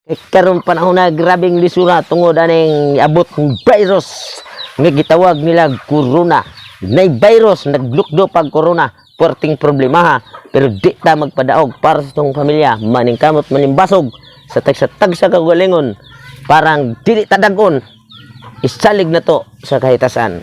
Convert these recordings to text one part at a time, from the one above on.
Karon panahon na grabing lisura tungod aning abot ng virus nga gitawag nila corona. Nay virus naglukdo pag corona, perting problema ha. Pero di ta magpadaog para sa tong pamilya, maning kamot maning basog sa tagsa kagalingon. Parang dili tadagon. Isalig na to sa kahitasan.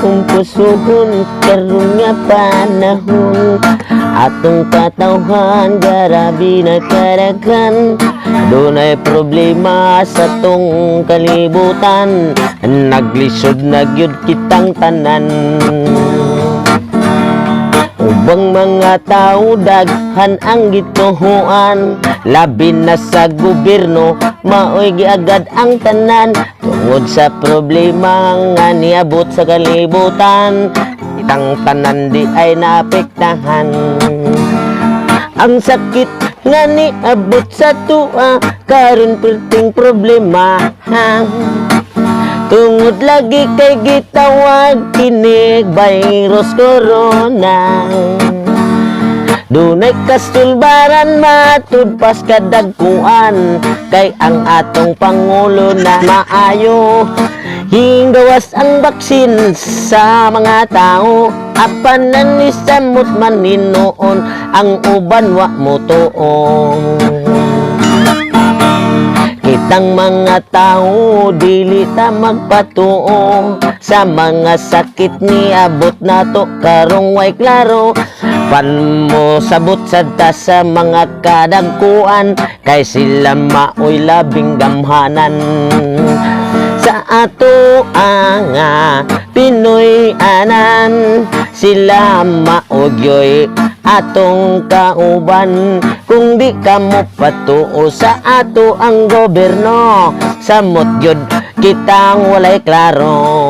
Kung pusuhon karon nga panahon, atong katawhan garabi na karagan. Dunay problema sa tong kalibutan, naglisod na gyud kitang tanan. Ubang mga tao daghan ang gituhuan, labi na sa gobyerno maoy giagad ang tanan. Tungod sa problema nga niabot sa kalibutan, itang tanan di ay naapektahan. Ang sakit nga niabot sa tuwa, karon perting problema tungod lagi kay gitawag kinig virus corona. Dunay kasulbaran matud pas kadagkuan, kay ang atong pangulo na maayo hinggawas ang baksin sa mga tao. Apan nanisamot man hinuon, ang uban wa mo tuon. Kitang mga tao dili ta magpatuo sa mga sakit ni abot nato karong way klaro. Pan mo sabot sadta sa mga kadagkuan, kay sila maoy labing gamhanan. Sa ato ang Pinoy anan, sila maogyoy atong kauban. Kung di ka mo patuo sa ato ang gobyerno, samot gyud kitang walay klaro.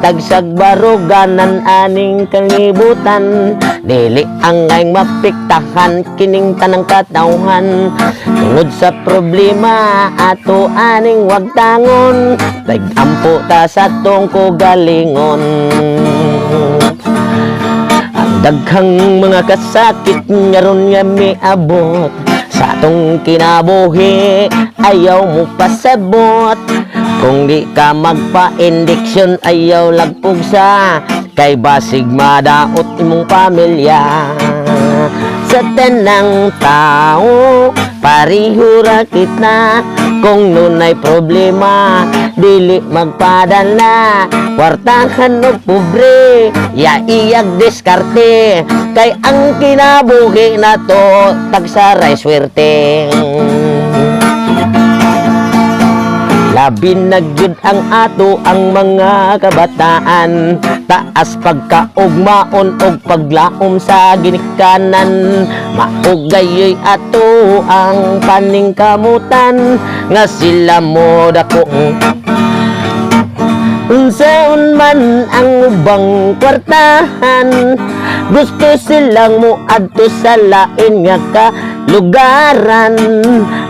Tagsag baruganan aning kalibutan, dili ang ngayon mapiktahan kining tanang katawhan. Tungod sa problema ato aning wagtangon, tagampo ta sa tong kugalingon. Ang daghang mga kasakit ngaron nga miabot sa atong kinabuhi, ayaw mo pasabot. Kung di ka magpa-injection, ayaw lagpugsa, kay basig madaot imong pamilya. Sa tanang tao pareho ra kita, kung nunay problema dili magpadala. Kwartahan o pobre ya iyag diskarte, kay ang kinabuhi na to tagsaray swerte. Labi na gyud ang ato ang mga kabataan, taas pagkaugmaon og paglaom sa ginikanan. Maugayoy ato ang paningkamutan, nga sila mo dakong unsaon man ang ubang kwartahan. Gusto silang muadto sa lain nga kalugaran,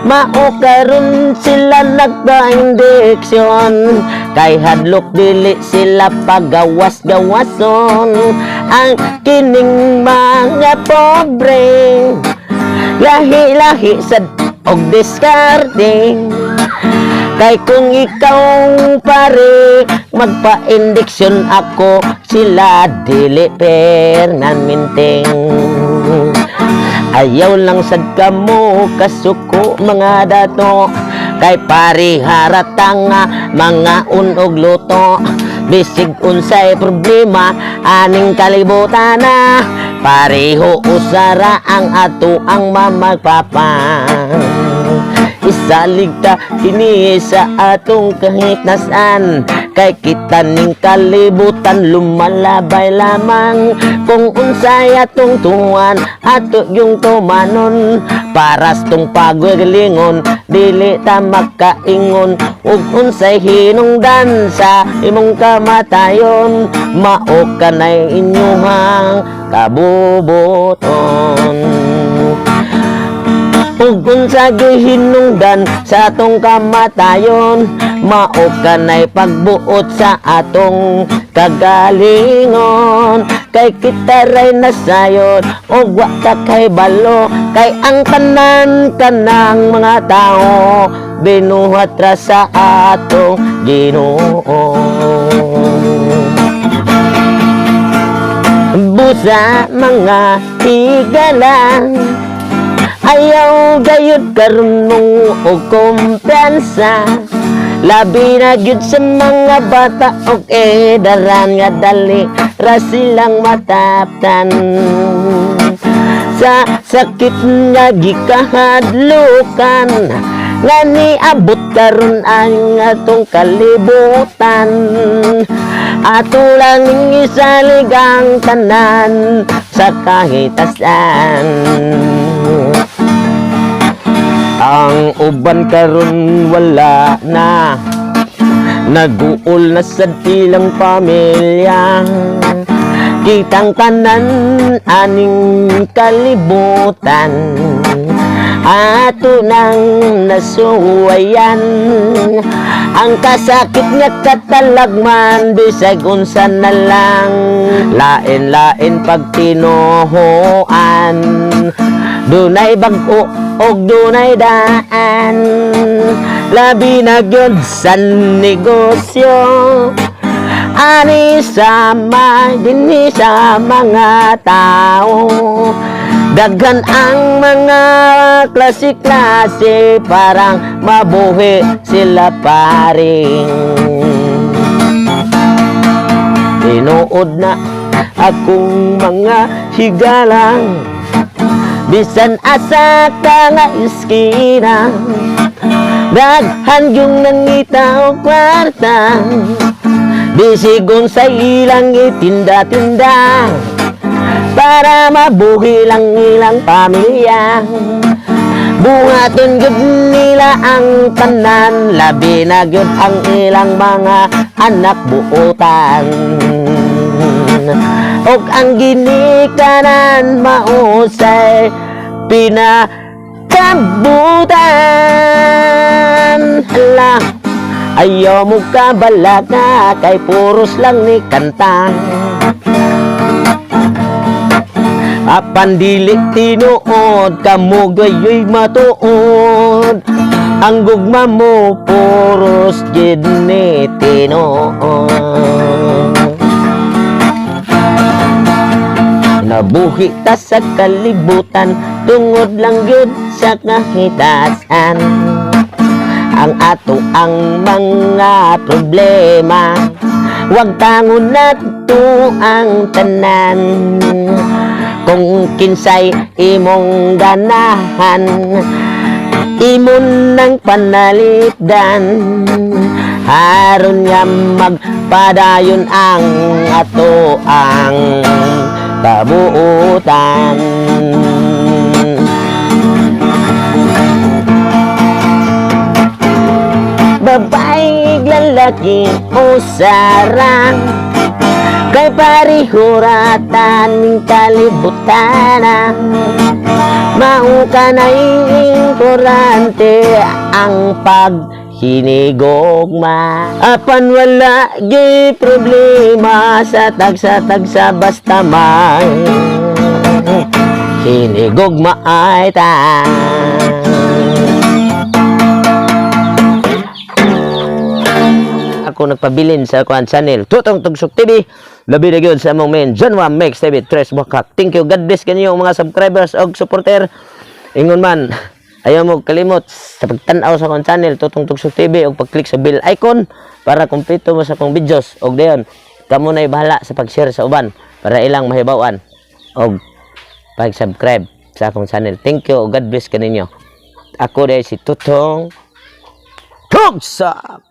mao karon sila nagpa-injection, kay hadlok dili sila pagawas-gawason. Ang kining mga pobre lahi-lahi sad og diskarte, kay kung ikaw pare magpa-injection ako, sila dili pernan minting. Ayaw lang sad kamo kasuko mga dato, kay pare haratang mga unog luto. Bisig unsay problema aning kalibutan na, pareho usara ang ato ang mamagpapa. Isalig ta kini sa atong kahitnasan, kay kita ning kalibutan lumalabay lamang kung unsay atong tuwan ato yung tumanon paras tong pagwilingon dili ta makaingon ug unsay hinungdan sa imong kamatayon mao kanay inyuhang kabubuton ug unsa gihinungdan sa atong kamatayon mao kanay pagbuot sa atong kagalingon kay kita ray nasayod ug wa ta kay balo kay ang tanan kanang mga tao binuhat ra sa atong Ginoo busa mga higalan ayaw gayud karon mong og kumpiyansa labi na gyud sa mga bata og edaran nga dali ra silang mataptan sa sakit nga gikahadlukan nga niabot karon ang atong kalibutan ato lang isaligang tanan sa kahitasan ang uban karon wala na naguol na sa ilang pamilya kitang tanan aning kalibutan ato nang nasuwayan ang kasakit nga katalagman bisag unsa na lang lain-lain pag tinuhuan dunay bag-o og dunay daan labi na gyud sa negosyo ani sama dinhi sa mga tao daghan ang mga klase-klase parang mabuhi sila paring tinuod na akong mga higalang bisan asa ka nga iskina daghan yung nangita o kwarta bisigon sa ilang itinda-tinda para mabuhi lang ilang pamilya buhaton gyud nila ang tanan labi na gyud ang ilang mga anak buotan og ang ginikanan mausay pinakabutan hala ayaw mo kabalaga kay puros lang ni kanta apan dili tinuod kamo gayoy matuod ang gugma mo puros gid ni tinuod nabuhi ta sa kalibutan tungod lang gyud sa kahitasan ang ato ang mga problema wag tangon nato ang tanan kung kinsay imong ganahan imon nang panalipdan haron nga magpadayon ang ato ang kabuutan babae lalaki o sarang kay parihuratan ning kalibutan mao kanay importante ang paghinigugma apan wala gi problema sa tagsa basta may hinigugma ay ta ako nagpabilin sa kuan channel Tutong Tugsok TV labi na gyud sa among main Janwa Mix TV Tres Bukak. Thank you, God bless kanyo mga subscribers og supporter ingon man ayaw mo kalimot sa pagtan-aw sa akong channel Tutong Tugsok TV og pag-click sa bell icon para kumpleto mo sa akong videos og dayon kamo nay bahala sa pag-share sa uban para ilang mahibaw-an og pag-subscribe sa akong channel. Thank you, God bless kaninyo. Ako day si Tutong Tugsok.